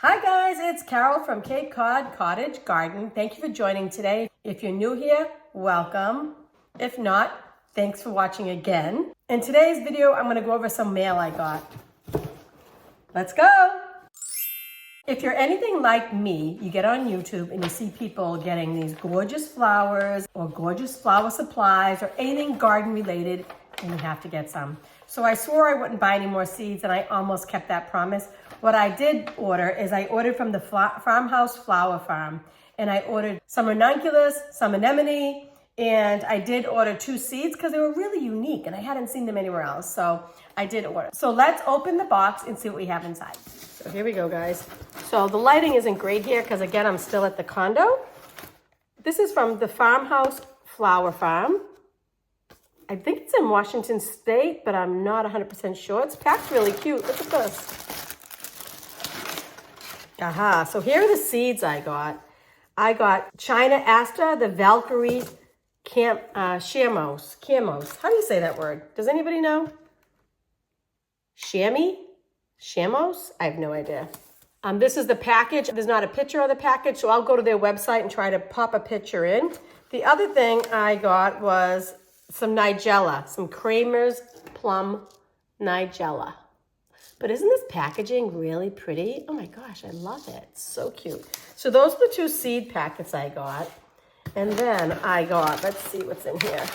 Hi guys, it's Carol from Cape Cod Cottage Garden. Thank you for joining today. If you're new here, welcome. If not, thanks for watching again. In today's video, I'm going to go over some mail I got. Let's go. If you're anything like me, you get on YouTube and you see people getting these gorgeous flowers or gorgeous flower supplies or anything garden related, and you have to get some. So I swore I wouldn't buy any more seeds, and I almost kept that promise. What I did order is I ordered from the Farmhouse Flower Farm, and I ordered some ranunculus, some anemone, and I did order 2 seeds because they were really unique and I hadn't seen them anywhere else. So I did order. So let's open the box and see what we have inside. So here we go, guys. So the lighting isn't great here because again, I'm still at the condo. This is from the Farmhouse Flower Farm. I think it's in Washington State, but I'm not 100% sure. It's packed really cute. Look at this. Aha, so here are the seeds I got. I got China Aster, the Valkyrie Camos. How do you say that word? Does anybody know? Shamos? I have no idea. This is the package. There's not a picture of the package, so I'll go to their website and try to pop a picture in. The other thing I got was some Nigella, some Kramer's Plum Nigella. But isn't this packaging really pretty? Oh my gosh, I love it. It's so cute. So those are the 2 seed packets I got. And then I got, let's see what's in here.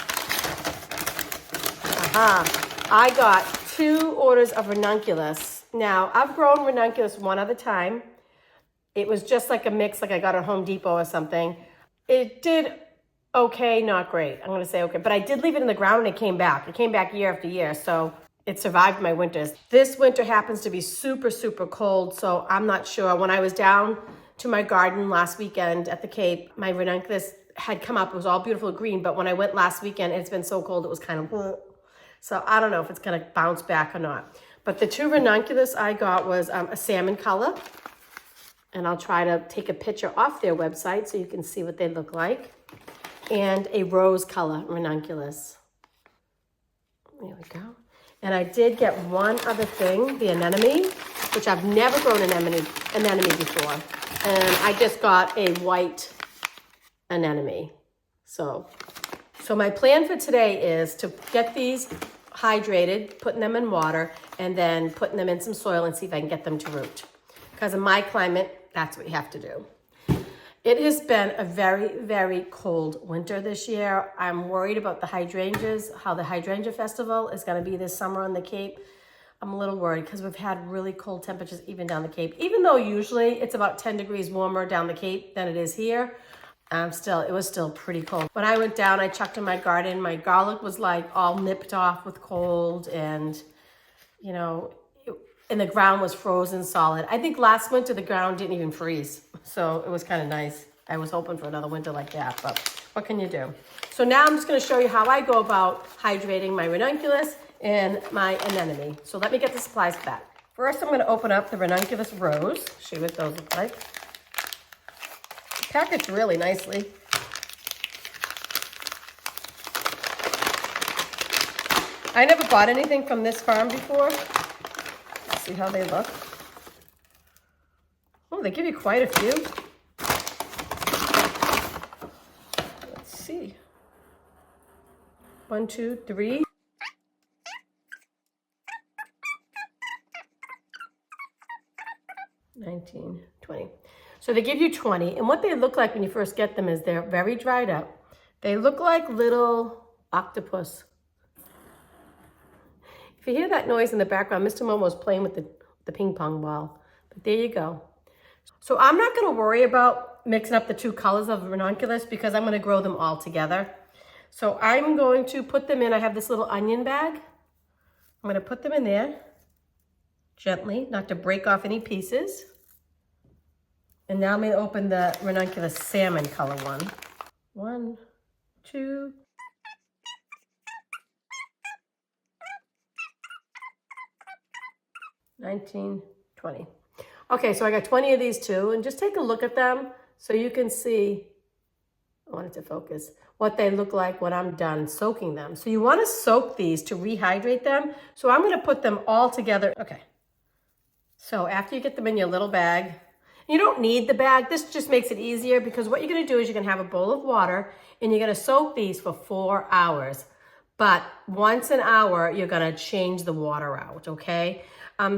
I got 2 orders of ranunculus. Now, I've grown ranunculus one other time. It was just like a mix like I got at Home Depot or something. It did okay, not great. I'm going to say okay. But I did leave it in the ground and it came back. It came back year after year. So it survived my winters. This winter happens to be super, super cold. So I'm not sure. When I was down to my garden last weekend at the Cape, my ranunculus had come up. It was all beautiful green. But when I went last weekend, it's been so cold, it was kind of, so I don't know if it's going to bounce back or not. But the 2 ranunculus I got was a salmon color. And I'll try to take a picture off their website so you can see what they look like. And a rose color ranunculus. There we go. And I did get one other thing, the anemone, which I've never grown an anemone before. And I just got a white anemone. So my plan for today is to get these hydrated, putting them in water, and then putting them in some soil and see if I can get them to root. Because in my climate, that's what you have to do. It has been a very, very cold winter this year. I'm worried about the hydrangeas, how the hydrangea festival is going to be this summer on the Cape. I'm a little worried because we've had really cold temperatures even down the Cape. Even though usually it's about 10 degrees warmer down the Cape than it is here, it was still pretty cold. When I went down, I checked in my garden. My garlic was like all nipped off with cold and, you know, and the ground was frozen solid. I think last winter the ground didn't even freeze. So it was kind of nice. I was hoping for another winter like that, but what can you do? So now I'm just gonna show you how I go about hydrating my ranunculus and my anemone. So let me get the supplies for that. First, I'm gonna open up the ranunculus rose. Show you what those look like. Packaged really nicely. I never bought anything from this farm before. See how they look. Oh, they give you quite a few. Let's see. 1, 2, 3. $19, $20. So they give you 20. And what they look like when you first get them is they're very dried up. They look like little octopus. If you hear that noise in the background, Mr. Momo's playing with the ping pong ball. But there you go. So I'm not going to worry about mixing up the 2 colors of ranunculus because I'm going to grow them all together. So I'm going to put them in. I have this little onion bag. I'm going to put them in there gently, not to break off any pieces. And now I'm going to open the ranunculus salmon color one. 1, 2. $19, $20. Okay, so I got 20 of these too, and just take a look at them so you can see, I want it to focus, what they look like when I'm done soaking them. So you want to soak these to rehydrate them. So I'm going to put them all together. Okay. So after you get them in your little bag, You don't need the bag. This just makes it easier because what you're gonna do is you're gonna have a bowl of water and you're gonna soak these for 4 hours. But once an hour, you're gonna change the water out, okay?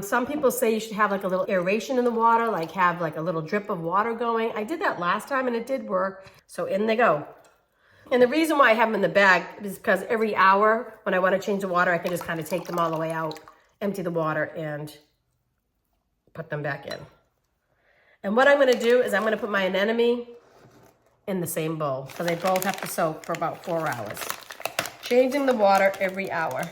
Some people say you should have like a little aeration in the water, like have like a little drip of water going. I did that last time and it did work. So in they go. And the reason why I have them in the bag is because every hour when I wanna change the water, I can just kind of take them all the way out, empty the water and put them back in. And what I'm gonna do is I'm gonna put my anemone in the same bowl. So they both have to soak for about 4 hours. Changing the water every hour.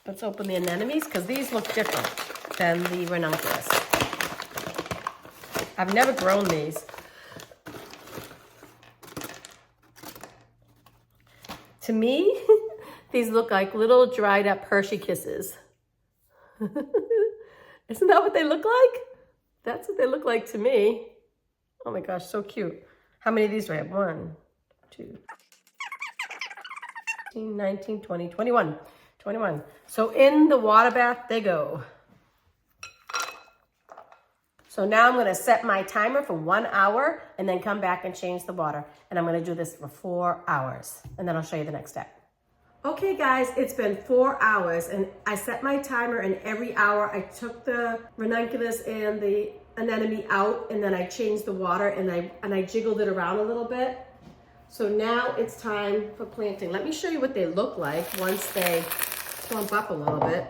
Let's open the anemones because these look different than the ranunculus. I've never grown these. To me, these look like little dried up Hershey Kisses. Isn't that what they look like? That's what they look like to me. Oh my gosh, so cute. How many of these do I have? 1, 2, 19, 20, 21. 21. So in the water bath they go. So now I'm gonna set my timer for 1 hour and then come back and change the water. And I'm gonna do this for 4 hours. And then I'll show you the next step. Okay guys, it's been 4 hours and I set my timer and every hour I took the ranunculus and the anemone out and then I changed the water and I jiggled it around a little bit. So now it's time for planting. Let me show you what they look like once they plump up a little bit.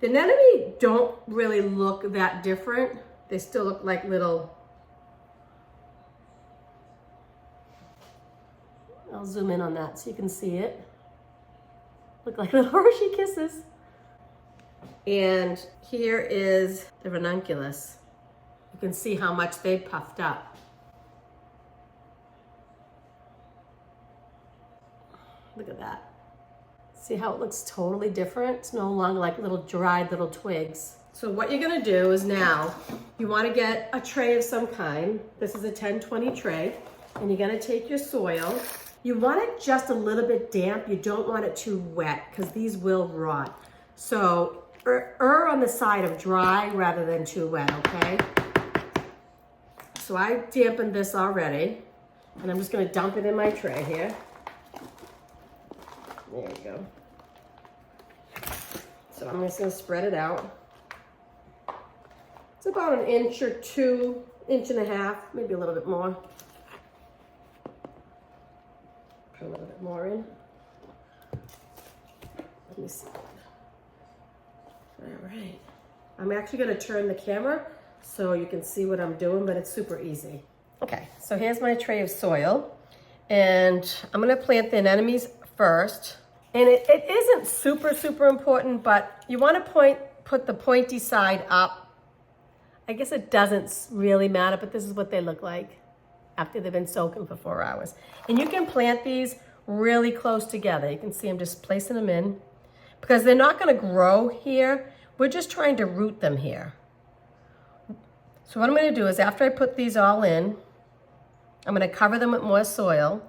The anemone don't really look that different. They still look like little, I'll zoom in on that so you can see it. Look like little Hershey Kisses. And here is the ranunculus. You can see how much they puffed up. Look at that. See how it looks totally different? It's no longer like little dried little twigs. So what you're gonna do is now, you wanna get a tray of some kind. This is a 10-20 tray. And you're gonna take your soil. You want it just a little bit damp. You don't want it too wet because these will rot. So err on the side of dry rather than too wet, okay? So I dampened this already and I'm just gonna dump it in my tray here. There you go. So I'm just gonna spread it out. It's about 1 inch or 2, 1.5 inches, maybe a little bit more. Put a little bit more in. Let me see. All right. I'm actually gonna turn the camera so you can see what I'm doing, but it's super easy. Okay, so here's my tray of soil. And I'm gonna plant the anemones first. And it isn't super important, but you wanna put the pointy side up. I guess it doesn't really matter, but this is what they look like after they've been soaking for 4 hours. And you can plant these really close together. You can see I'm just placing them in because they're not gonna grow here. We're just trying to root them here. So what I'm gonna do is after I put these all in, I'm gonna cover them with more soil.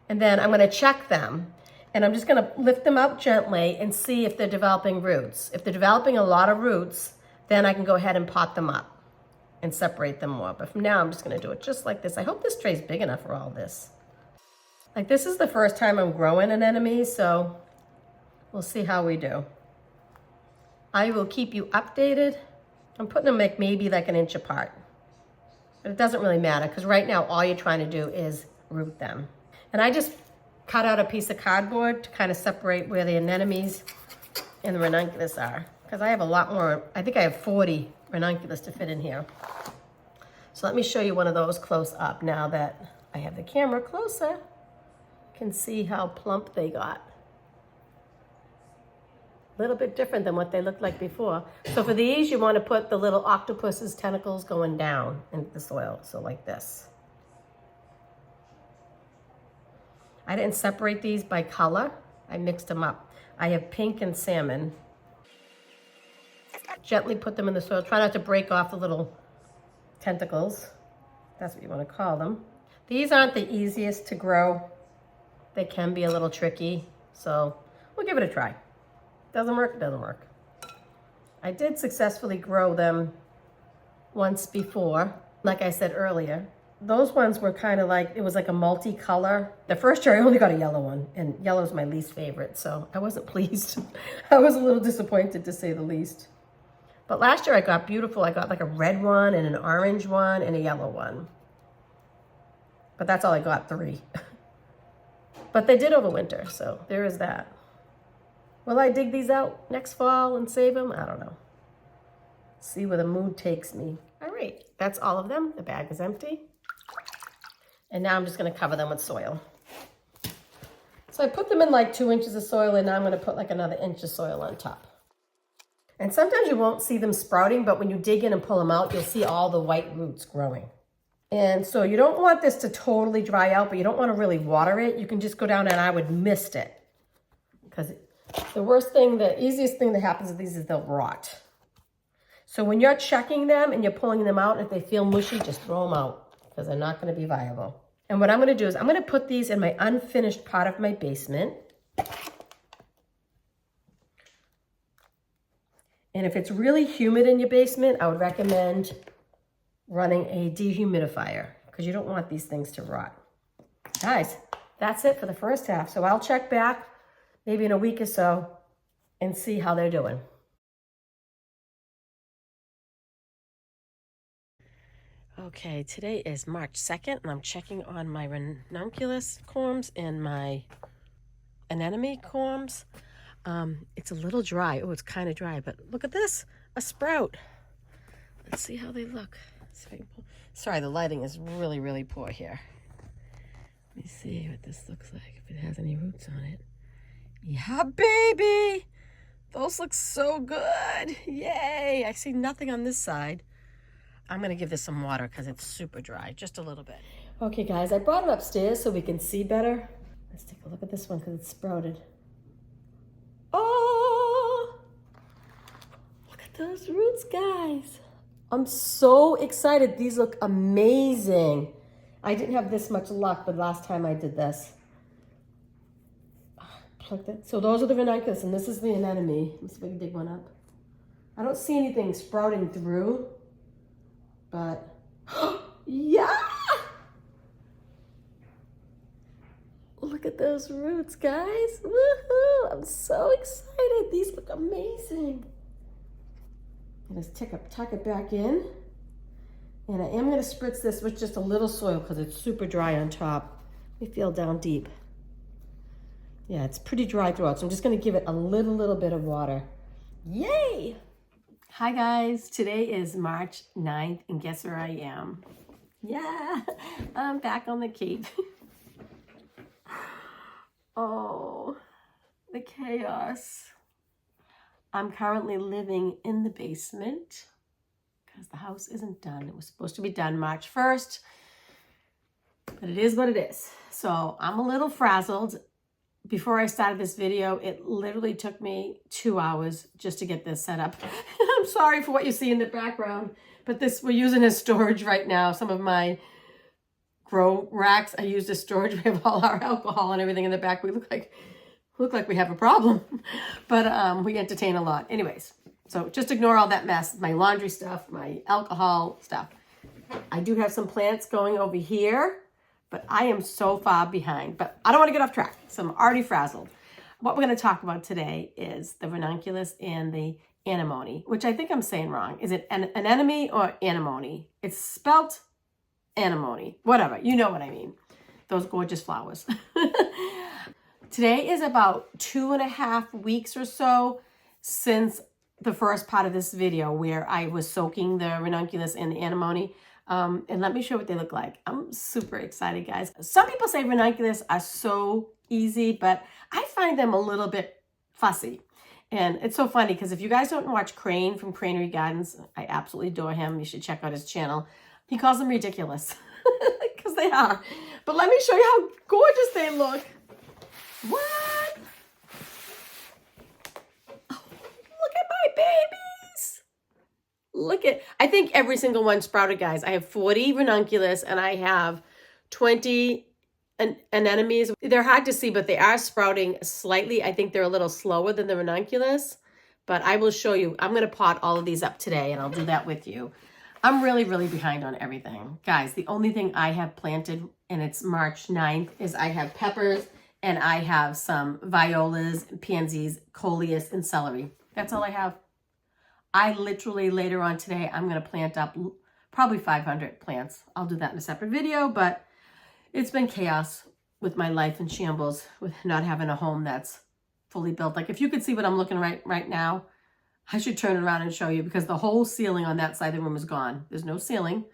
And then I'm gonna check them. And I'm just gonna lift them up gently and see if they're developing roots. If they're developing a lot of roots, then I can go ahead and pot them up and separate them more. But from now, I'm just gonna do it just like this. I hope this tray's big enough for all this. Like this is the first time I'm growing an anemone, so we'll see how we do. I will keep you updated. I'm putting them like maybe like 1 inch apart. But it doesn't really matter because right now all you're trying to do is root them. And I just cut out a piece of cardboard to kind of separate where the anemones and the ranunculus are. Because I have a lot more, I think I have 40 ranunculus to fit in here. So let me show you one of those close up now that I have the camera closer. You can see how plump they got. A little bit different than what they looked like before. So for these, you want to put the little octopus's tentacles going down into the soil. So like this. I didn't separate these by color. I mixed them up. I have pink and salmon. Gently put them in the soil. Try not to break off the little tentacles. That's what you want to call them. These aren't the easiest to grow. They can be a little tricky. So we'll give it a try. Doesn't work, it doesn't work. I did successfully grow them once before, like I said earlier. Those ones were kind of like, it was like a multicolor. The first year I only got a yellow one, and yellow is my least favorite, so I wasn't pleased. I was a little disappointed, to say the least. But last year I got beautiful. I got like a red one and an orange one and a yellow one. But that's all I got, 3. But they did overwinter, so there is that. Will I dig these out next fall and save them? I don't know. See where the mood takes me. All right, that's all of them. The bag is empty. And now I'm just gonna cover them with soil. So I put them in like 2 inches of soil, and now I'm gonna put like another inch of soil on top. And sometimes you won't see them sprouting, but when you dig in and pull them out, you'll see all the white roots growing. And so you don't want this to totally dry out, but you don't want to really water it. You can just go down, and I would mist it. Because the easiest thing that happens with these is they'll rot. So when you're checking them and you're pulling them out, if they feel mushy, just throw them out, because they're not going to be viable. And what I'm going to do is I'm going to put these in my unfinished part of my basement. And if it's really humid in your basement, I would recommend running a dehumidifier, because you don't want these things to rot. Guys, that's it for the first half. So I'll check back maybe in a week or so and see how they're doing. Okay, today is March 2nd, and I'm checking on my ranunculus corms and my anemone corms. It's a little dry. Oh, it's kind of dry, but look at this, a sprout. Let's see how they look. See if I can pull. Sorry, the lighting is really, really poor here. Let me see what this looks like, if it has any roots on it. Yeah, baby! Those look so good. Yay! I see nothing on this side. I'm going to give this some water because it's super dry, just a little bit. Okay, guys, I brought it upstairs so we can see better. Let's take a look at this one because it's sprouted. Oh! Look at those roots, guys. I'm so excited. These look amazing. I didn't have this much luck the last time I did this. Pluck that. So those are the ranunculus, and this is the anemone. Let me see if I can dig one up. I don't see anything sprouting through, but yeah! Look at those roots, guys. Woohoo! I'm so excited. These look amazing. Let's tuck it back in. And I am going to spritz this with just a little soil because it's super dry on top. Let me feel down deep. Yeah, it's pretty dry throughout, so I'm just going to give it a little bit of water. Yay! Hi guys, today is March 9th, and guess where I am? Yeah, I'm back on the Cape. Oh, the chaos. I'm currently living in the basement because the house isn't done. It was supposed to be done March 1st, but it is what it is. So I'm a little frazzled. Before I started this video, it literally took me 2 hours just to get this set up. I'm sorry for what you see in the background, but we're using as storage right now. Some of my grow racks I used as storage. We have all our alcohol and everything in the back. We look like we have a problem, but we entertain a lot. Anyways, so just ignore all that mess, my laundry stuff, my alcohol stuff. I do have some plants going over here, but I am so far behind. But I don't want to get off track, so I'm already frazzled. What we're going to talk about today is the ranunculus and the anemone, which I think I'm saying wrong. Is it an anemone or anemone? It's spelt anemone, whatever. You know what I mean. Those gorgeous flowers. Today is about 2.5 weeks or so since the first part of this video where I was soaking the ranunculus and the anemone. And let me show what they look like. I'm super excited, guys. Some people say ranunculus are so easy, but I find them a little bit fussy. And it's so funny because if you guys don't watch Crane from Cranery Gardens, I absolutely adore him. You should check out his channel. He calls them ridiculous because they are. But let me show you how gorgeous they look. What? Oh, look at my babies. Look at, I think every single one sprouted, guys. I have 40 ranunculus and I have 20 anemones. They're hard to see, but they are sprouting slightly. I think they're a little slower than the ranunculus, But I will show you. I'm going to pot all of these up today, and I'll do that with you. I'm really, really behind on everything. Guys, the only thing I have planted, and it's March 9th, is I have peppers, and I have some violas, pansies, coleus, and celery. That's all I have. I literally, later on today, I'm going to plant up probably 500 plants. I'll do that in a separate video, but it's been chaos with my life in shambles, with not having a home that's fully built. Like, if you could see what I'm looking right now, I should turn it around and show you, because the whole ceiling on that side of the room is gone. There's no ceiling.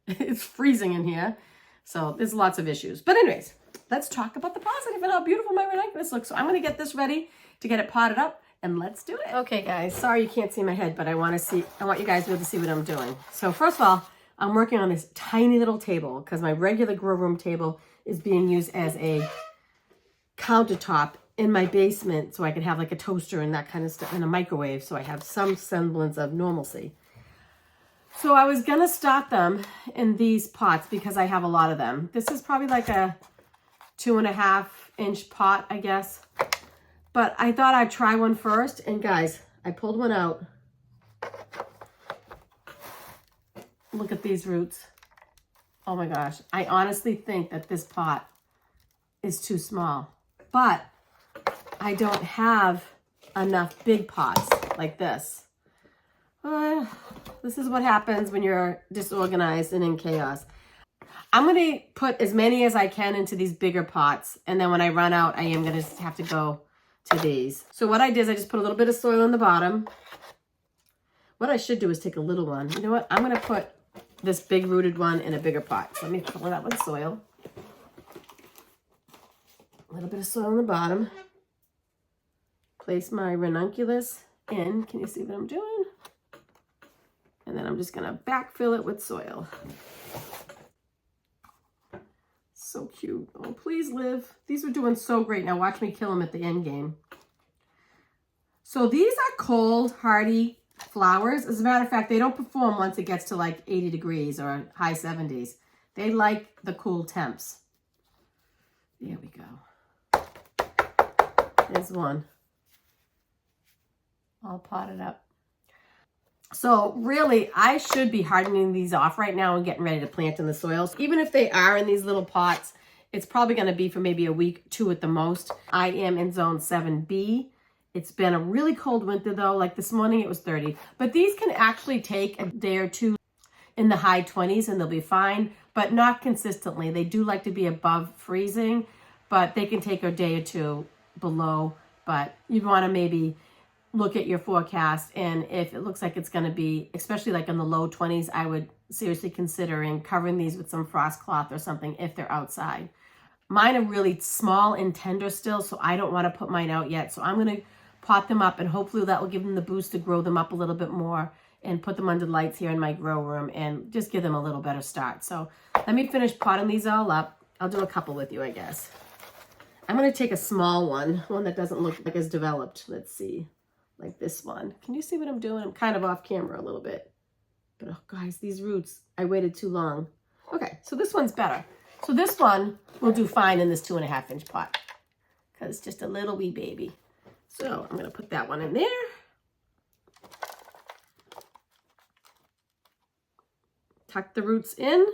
It's freezing in here. So there's lots of issues. But anyways, let's talk about the positive and how beautiful my ranunculus looks. So I'm going to get this ready to get it potted up, and let's do it. Okay, guys, sorry you can't see my head, but I want you guys to be able to see what I'm doing. So first of all, I'm working on this tiny little table because my regular grow room table is being used as a countertop in my basement, so I could have like a toaster and that kind of stuff, and a microwave, so I have some semblance of normalcy. So I was gonna start them in these pots because I have a lot of them. This is probably like a 2.5 inch pot, I guess. But I thought I'd try one first, and guys, I pulled one out. Look at these roots. Oh my gosh, I honestly think that this pot is too small, but I don't have enough big pots like this. This is what happens when you're disorganized and in chaos. I'm going to put as many as I can into these bigger pots, and then when I run out, I am going to have to go to these. So what I did is I just put a little bit of soil in the bottom. What I should do is take a little one. You know what? I'm going to put this big rooted one in a bigger pot. So let me fill it up with soil. A little bit of soil in the bottom. Place my ranunculus in. Can you see what I'm doing? And then I'm just going to backfill it with soil. So cute. Oh, please live. These are doing so great. Now watch me kill them at the end game. So these are cold, hardy flowers. As a matter of fact, they don't perform once it gets to like 80 degrees or high 70s. They like the cool temps. There we go. There's one. All potted up. So really, I should be hardening these off right now and getting ready to plant in the soils. Even if they are in these little pots, it's probably going to be for maybe a week, 2 at the most. I am in zone 7B. It's been a really cold winter though. Like this morning it was 30. But these can actually take a day or two in the high 20s and they'll be fine, but not consistently. They do like to be above freezing, but they can take a day or two below. But you'd want to maybe look at your forecast, and if it looks like it's going to be, especially like in the low 20s, I would seriously considering covering these with some frost cloth or something if they're outside. Mine are really small and tender still, so I don't want to put mine out yet. So I'm going to pot them up, and hopefully that will give them the boost to grow them up a little bit more and put them under lights here in my grow room and just give them a little better start. So let me finish potting these all up. I'll do a couple with you, I guess. I'm going to take a small one that doesn't look like it's developed. Let's see. Like this one. Can you see what I'm doing? I'm kind of off camera a little bit. But oh guys, these roots, I waited too long. Okay, so this one's better. So this one will do fine in this 2.5 inch pot because it's just a little wee baby. So I'm going to put that one in there. Tuck the roots in.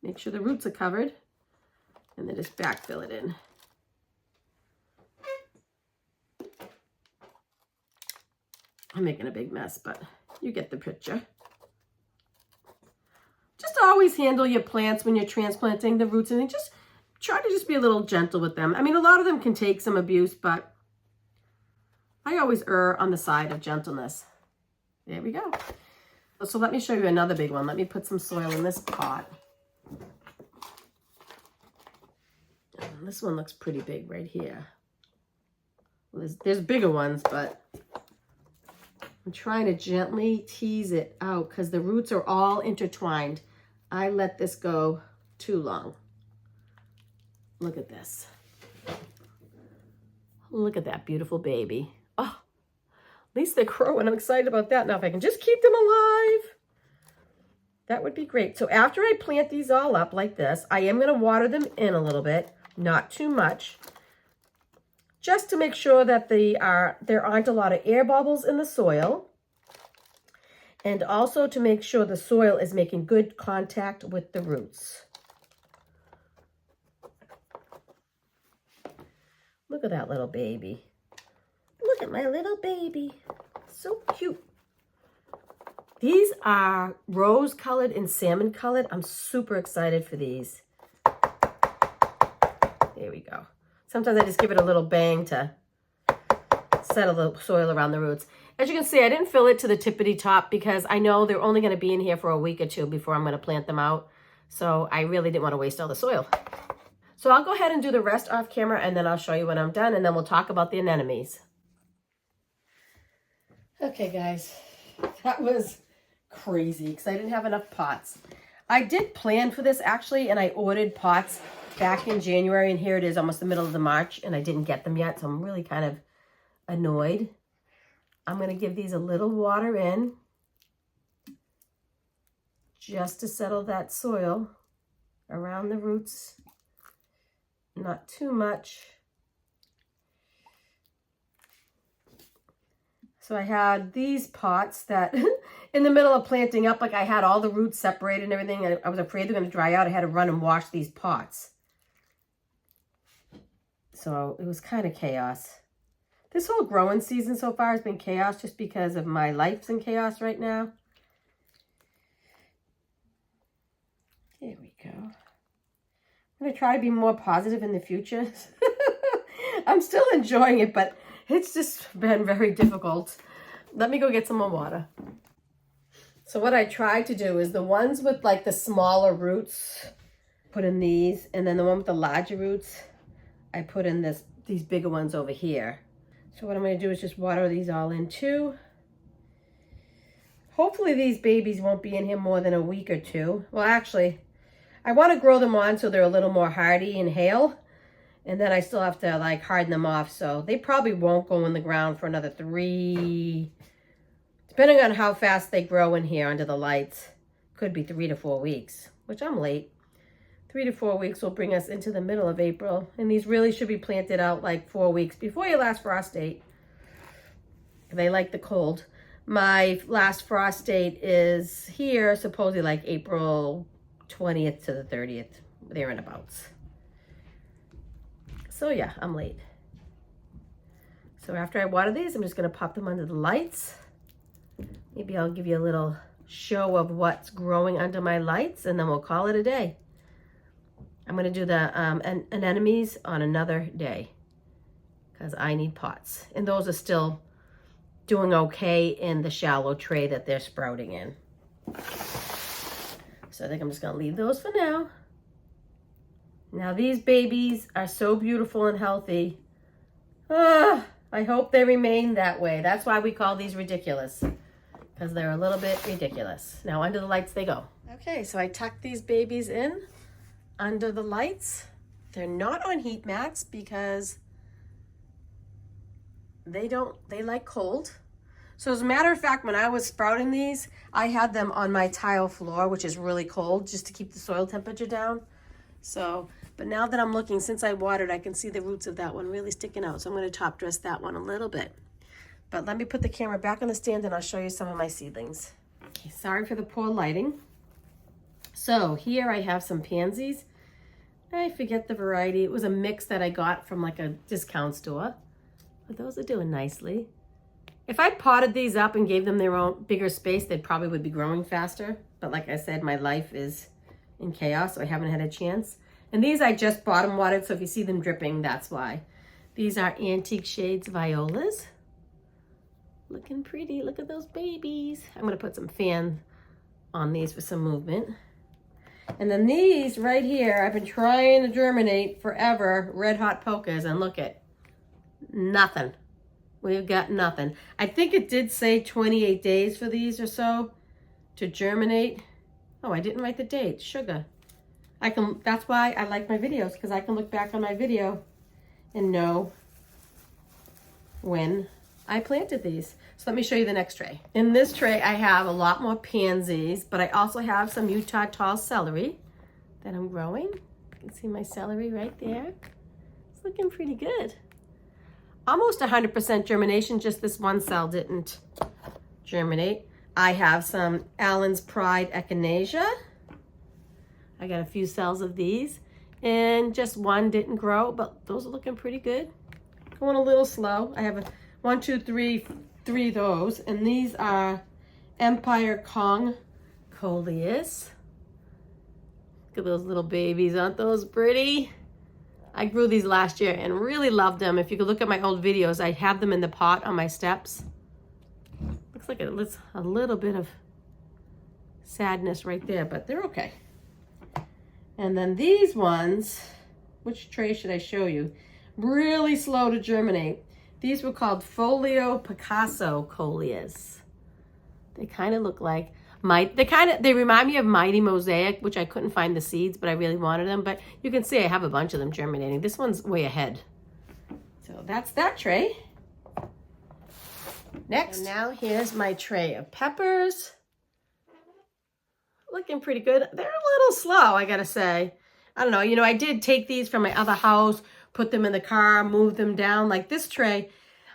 Make sure the roots are covered. And then just backfill it in. I'm making a big mess, but you get the picture. Just always handle your plants when you're transplanting the roots, and just try to just be a little gentle with them. I mean, a lot of them can take some abuse, but I always err on the side of gentleness. There we go. So let me show you another big one. Let me put some soil in this pot. This one looks pretty big right here. Well, there's bigger ones, but I'm trying to gently tease it out because the roots are all intertwined. I let this go too long. Look at this. Look at that beautiful baby. Oh, at least they're growing. I'm excited about that. Now, if I can just keep them alive, that would be great. So after I plant these all up like this, I am going to water them in a little bit, not too much, just to make sure that there aren't a lot of air bubbles in the soil, and also to make sure the soil is making good contact with the roots. Look at that little baby. Look at my little baby. So cute. These are rose colored and salmon colored. I'm super excited for these. There we go. Sometimes I just give it a little bang to settle the soil around the roots. As you can see, I didn't fill it to the tippity top because I know they're only going to be in here for a week or two before I'm going to plant them out. So I really didn't want to waste all the soil. So I'll go ahead and do the rest off camera, and then I'll show you when I'm done, and then we'll talk about the anemones. Okay, guys, that was crazy because I didn't have enough pots. I did plan for this actually, and I ordered pots back in January, and here it is almost the middle of the March, and I didn't get them yet, so I'm really kind of annoyed. I'm going to give these a little water in just to settle that soil around the roots. Not too much. So I had these pots that in the middle of planting up, like I had all the roots separated and everything. I was afraid they're going to dry out. I had to run and wash these pots. So it was kind of chaos. This whole growing season so far has been chaos just because of my life's in chaos right now. There we go. I'm going to try to be more positive in the future. I'm still enjoying it, but it's just been very difficult. Let me go get some more water. So what I tried to do is the ones with like the smaller roots, put in these, and then the one with the larger roots, I put in these bigger ones over here. So what I'm going to do is just water these all in too. Hopefully these babies won't be in here more than a week or two. Well, actually, I want to grow them on so they're a little more hardy and hale. And then I still have to like harden them off. So they probably won't go in the ground for another 3, depending on how fast they grow in here under the lights. Could be 3 to 4 weeks, which I'm late. 3 to 4 weeks will bring us into the middle of April. And these really should be planted out like 4 weeks before your last frost date. They like the cold. My last frost date is here, supposedly like April 20th to the 30th, there and abouts. So yeah, I'm late. So after I water these, I'm just going to pop them under the lights. Maybe I'll give you a little show of what's growing under my lights, and then we'll call it a day. I'm going to do the anemones on another day because I need pots. And those are still doing okay in the shallow tray that they're sprouting in. So I think I'm just going to leave those for now. Now these babies are so beautiful and healthy. I hope they remain that way. That's why we call these ridiculous, because they're a little bit ridiculous. Now under the lights they go. Okay, so I tucked these babies in under the lights. They're not on heat mats because they like cold. So as a matter of fact, when I was sprouting these, I had them on my tile floor, which is really cold, just to keep the soil temperature down. So, but now that I'm looking, since I watered, I can see the roots of that one really sticking out. So I'm going to top dress that one a little bit. But let me put the camera back on the stand and I'll show you some of my seedlings. Okay, sorry for the poor lighting. So here I have some pansies. I forget the variety. It was a mix that I got from like a discount store. But those are doing nicely. If I potted these up and gave them their own bigger space, they probably would be growing faster. But like I said, my life is in chaos, so I haven't had a chance. And these I just bottom watered, so if you see them dripping, that's why. These are Antique Shades violas. Looking pretty. Look at those babies. I'm going to put some fan on these for some movement. And then these right here, I've been trying to germinate forever, red hot polkas, and look at nothing. We've got nothing. I think it did say 28 days for these or so to germinate. Oh, I didn't write the date. Sugar. That's why I like my videos, because I can look back on my video and know when I planted these. So let me show you the next tray. In this tray, I have a lot more pansies, but I also have some Utah tall celery that I'm growing. You can see my celery right there. It's looking pretty good. almost 100% germination, just this one cell didn't germinate. I have some Allen's Pride Echinacea. I got a few cells of these, and just one didn't grow, but those are looking pretty good. Going a little slow. I have three of those, and these are Empire Kong Coleus. Look at those little babies, aren't those pretty? I grew these last year and really loved them. If you could look at my old videos, I have them in the pot on my steps. Looks like it's a little bit of sadness right there, but they're okay. And then these ones, which tray should I show you? Really slow to germinate. These were called Folio Picasso Coleus. They kind of look like they remind me of Mighty Mosaic, which I couldn't find the seeds, but I really wanted them. But you can see I have a bunch of them germinating. This one's way ahead. So that's that tray. Next. And now here's my tray of peppers. Looking pretty good. They're a little slow, I gotta say. I don't know, I did take these from my other house, put them in the car, move them down. Like this tray,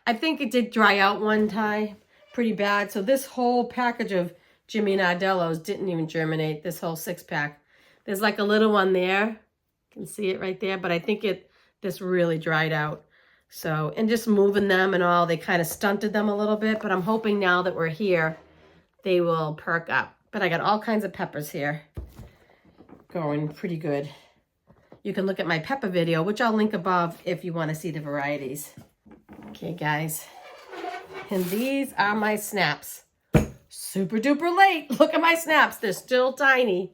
I think it did dry out one time pretty bad. So this whole package of Jimmy Nardello's didn't even germinate, this whole 6-pack. There's like a little one there. You can see it right there, but I think this really dried out. So, and just moving them and all, they kind of stunted them a little bit, but I'm hoping now that we're here, they will perk up. But I got all kinds of peppers here going pretty good. You can look at my pepper video, which I'll link above if you want to see the varieties. Okay, guys. And these are my snaps. Super duper late. Look at my snaps. They're still tiny.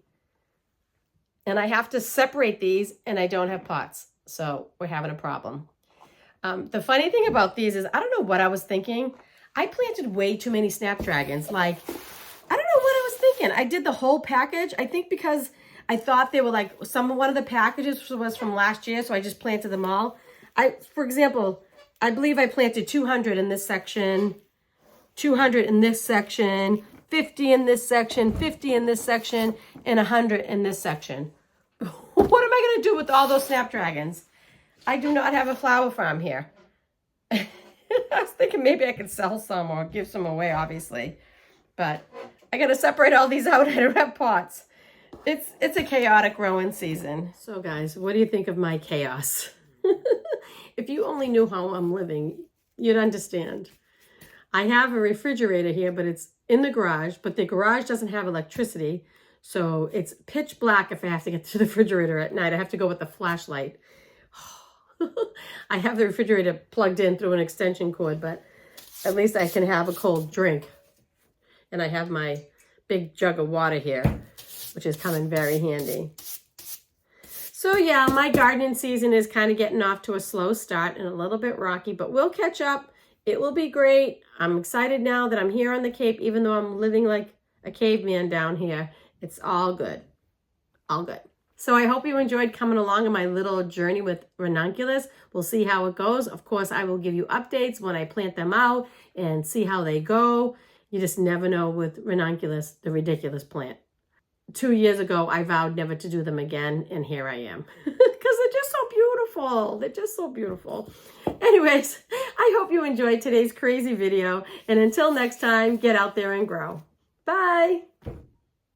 And I have to separate these, and I don't have pots. So we're having a problem. The funny thing about these is, I don't know what I was thinking. I planted way too many snapdragons. Like, I don't know what I was thinking. I did the whole package. I think because I thought they were like, one of the packages was from last year, so I just planted them all. For example, I believe I planted 200 in this section, 200 in this section, 50 in this section, 50 in this section, and 100 in this section. What am I going to do with all those snapdragons? I do not have a flower farm here. I was thinking maybe I could sell some or give some away, obviously. But I got to separate all these out. I don't have pots. It's a chaotic growing season. So guys, what do you think of my chaos? If you only knew how I'm living, you'd understand. I have a refrigerator here, but it's in the garage, but the garage doesn't have electricity. So it's pitch black if I have to get to the refrigerator at night. I have to go with the flashlight. I have the refrigerator plugged in through an extension cord, but at least I can have a cold drink. And I have my big jug of water here, which is coming very handy. So yeah, my gardening season is kind of getting off to a slow start and a little bit rocky, but we'll catch up. It will be great. I'm excited now that I'm here on the Cape, even though I'm living like a caveman down here. It's all good. All good. So I hope you enjoyed coming along on my little journey with Ranunculus. We'll see how it goes. Of course, I will give you updates when I plant them out and see how they go. You just never know with Ranunculus, the ridiculous plant. 2 years ago, I vowed never to do them again, and here I am. Because they're just so beautiful. They're just so beautiful. Anyways, I hope you enjoyed today's crazy video. And until next time, get out there and grow. Bye.